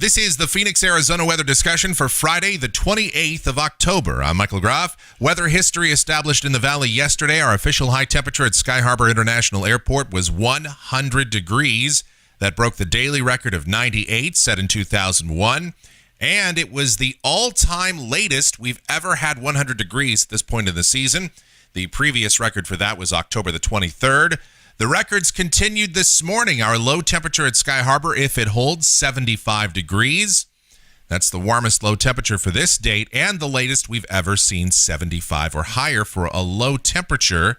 This is the Phoenix, Arizona weather discussion for Friday, the 28th of October. I'm Michael Groff. Weather history established in the valley yesterday. Our official high temperature at Sky Harbor International Airport was 100 degrees. That broke the daily record of 98 set in 2001. And it was the all-time latest we've ever had 100 degrees at this point in the season. The previous record for that was October the 23rd. The records continued this morning. Our low temperature at Sky Harbor, if it holds, 75 degrees. That's the warmest low temperature for this date and the latest we've ever seen, 75 or higher for a low temperature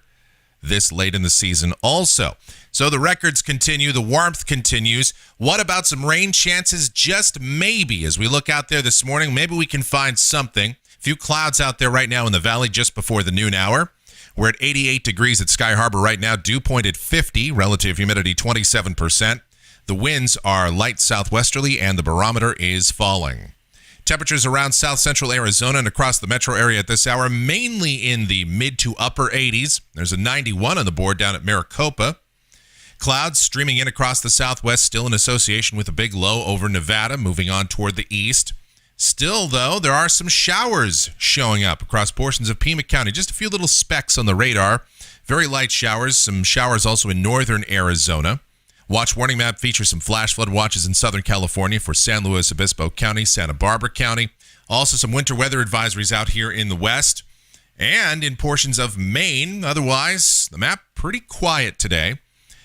this late in the season also. So the records continue, the warmth continues. What about some rain chances? Just maybe. As we look out there this morning, maybe we can find something. A few clouds out there right now in the valley just before the noon hour. We're at 88 degrees at Sky Harbor right now. Dew point at 50. Relative humidity 27%. The winds are light southwesterly and the barometer is falling. Temperatures around south central Arizona and across the metro area at this hour, mainly in the mid to upper 80s. There's a 91 on the board down at Maricopa. Clouds streaming in across the southwest, still in association with a big low over Nevada, moving on toward the east. Still, though, there are some showers showing up across portions of Pima County. Just a few little specks on the radar. Very light showers. Some showers also in northern Arizona. Watch warning map features some flash flood watches in Southern California for San Luis Obispo County, Santa Barbara County. Also some winter weather advisories out here in the west and in portions of Maine. Otherwise, the map pretty quiet today.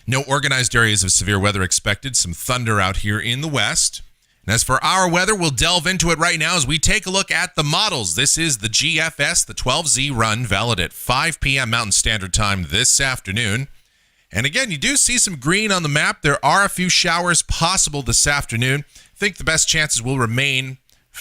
No organized areas of severe weather expected. Some thunder out here in the west. And as for our weather, we'll delve into it right now as we take a look at the models. This is the GFS, the 12Z run, valid at 5 p.m. Mountain Standard Time this afternoon. And again, you do see some green on the map. There are a few showers possible this afternoon. I think the best chances will remain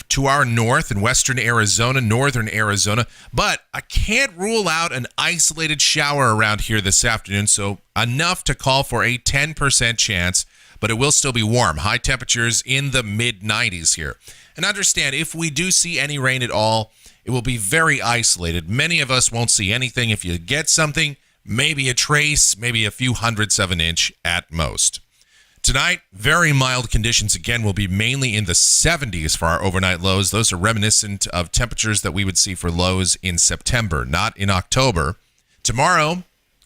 to our north in western Arizona, northern Arizona. But I can't rule out an isolated shower around here this afternoon, so enough to call for a 10% chance. But it will still be warm. High temperatures in the mid-90s here. And understand, if we do see any rain at all, it will be very isolated. Many of us won't see anything. If you get something, maybe a trace, maybe a few hundredths of an inch at most. Tonight, very mild conditions again will be mainly in the 70s for our overnight lows. Those are reminiscent of temperatures that we would see for lows in September, not in October. Tomorrow,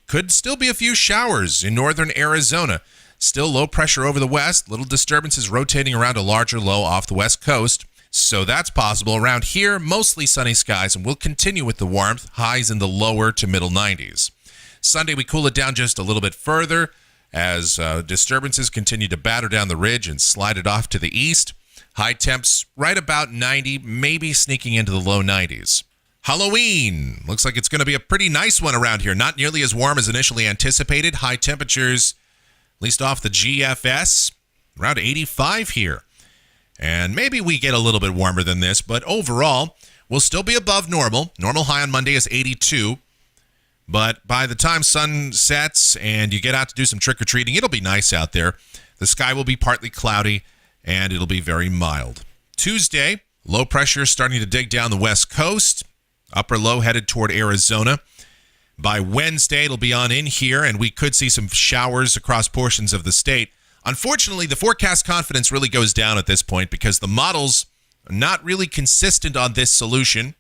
could still be a few showers in northern Arizona. Still low pressure over the west, little disturbances rotating around a larger low off the west coast. So that's possible. Around here, mostly sunny skies, and we'll continue with the warmth, highs in the lower to middle 90s. Sunday, we cool it down just a little bit further as disturbances continue to batter down the ridge and slide it off to the east. High temps right about 90, maybe sneaking into the low 90s. Halloween. Looks like it's going to be a pretty nice one around here. Not nearly as warm as initially anticipated. High temperatures, at least off the GFS, around 85 here. And maybe we get a little bit warmer than this, but overall, we'll still be above normal. Normal high on Monday is 82. But by the time sun sets and you get out to do some trick-or-treating, it'll be nice out there. The sky will be partly cloudy, and it'll be very mild. Tuesday, low pressure starting to dig down the west coast. Upper low headed toward Arizona. By Wednesday, it'll be on in here, and we could see some showers across portions of the state. Unfortunately, the forecast confidence really goes down at this point because the models are not really consistent on this solution,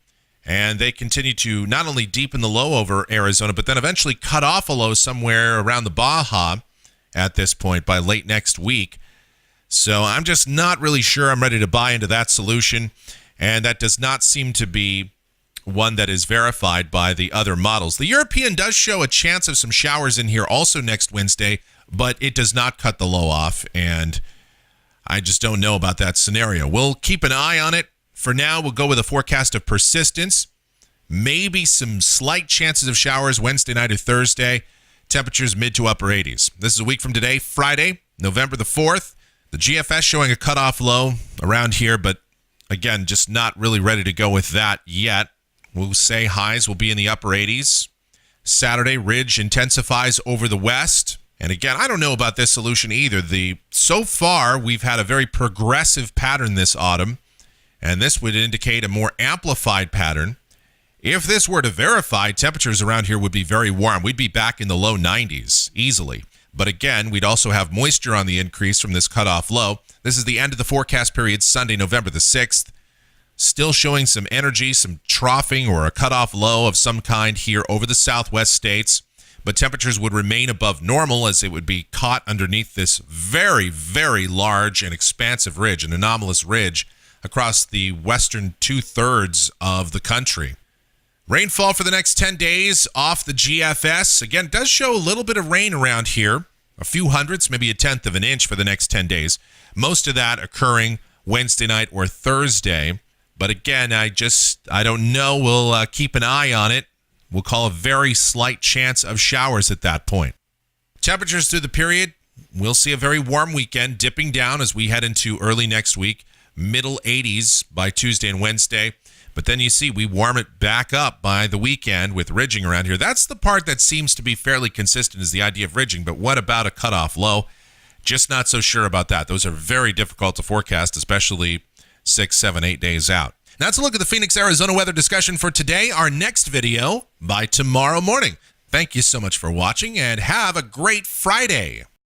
and they continue to not only deepen the low over Arizona, but then eventually cut off a low somewhere around the Baja at this point by late next week. So I'm just not really sure I'm ready to buy into that solution, and that does not seem to be one that is verified by the other models. The European does show a chance of some showers in here also next Wednesday, but it does not cut the low off, and I just don't know about that scenario. We'll keep an eye on it. For now, we'll go with a forecast of persistence. Maybe some slight chances of showers Wednesday night or Thursday. Temperatures mid to upper 80s. This is a week from today, Friday, November the 4th. The GFS showing a cutoff low around here, but again, just not really ready to go with that yet. We'll say highs will be in the upper 80s. Saturday, ridge intensifies over the west. And again, I don't know about this solution either. So far, we've had a very progressive pattern this autumn, and this would indicate a more amplified pattern. If this were to verify, temperatures around here would be very warm. We'd be back in the low 90s easily. But again, we'd also have moisture on the increase from this cutoff low. This is the end of the forecast period, Sunday, November the 6th. Still showing some energy, some troughing or a cutoff low of some kind here over the southwest states. But temperatures would remain above normal as it would be caught underneath this very, very large and expansive ridge, an anomalous ridge across the western two-thirds of the country. Rainfall for the next 10 days off the GFS. Again, it does show a little bit of rain around here, a few hundredths, maybe a tenth of an inch for the next 10 days. Most of that occurring Wednesday night or Thursday. But again, I don't know. We'll keep an eye on it. We'll call a very slight chance of showers at that point. Temperatures through the period, we'll see a very warm weekend, dipping down as we head into early next week, middle 80s by Tuesday and Wednesday. But then you see we warm it back up by the weekend with ridging around here. That's the part that seems to be fairly consistent is the idea of ridging. But what about a cutoff low? Just not so sure about that. Those are very difficult to forecast, especially 6, 7, 8 days out. That's a look at the Phoenix, Arizona weather discussion for today. Our next video by tomorrow morning. Thank you so much for watching and have a great Friday.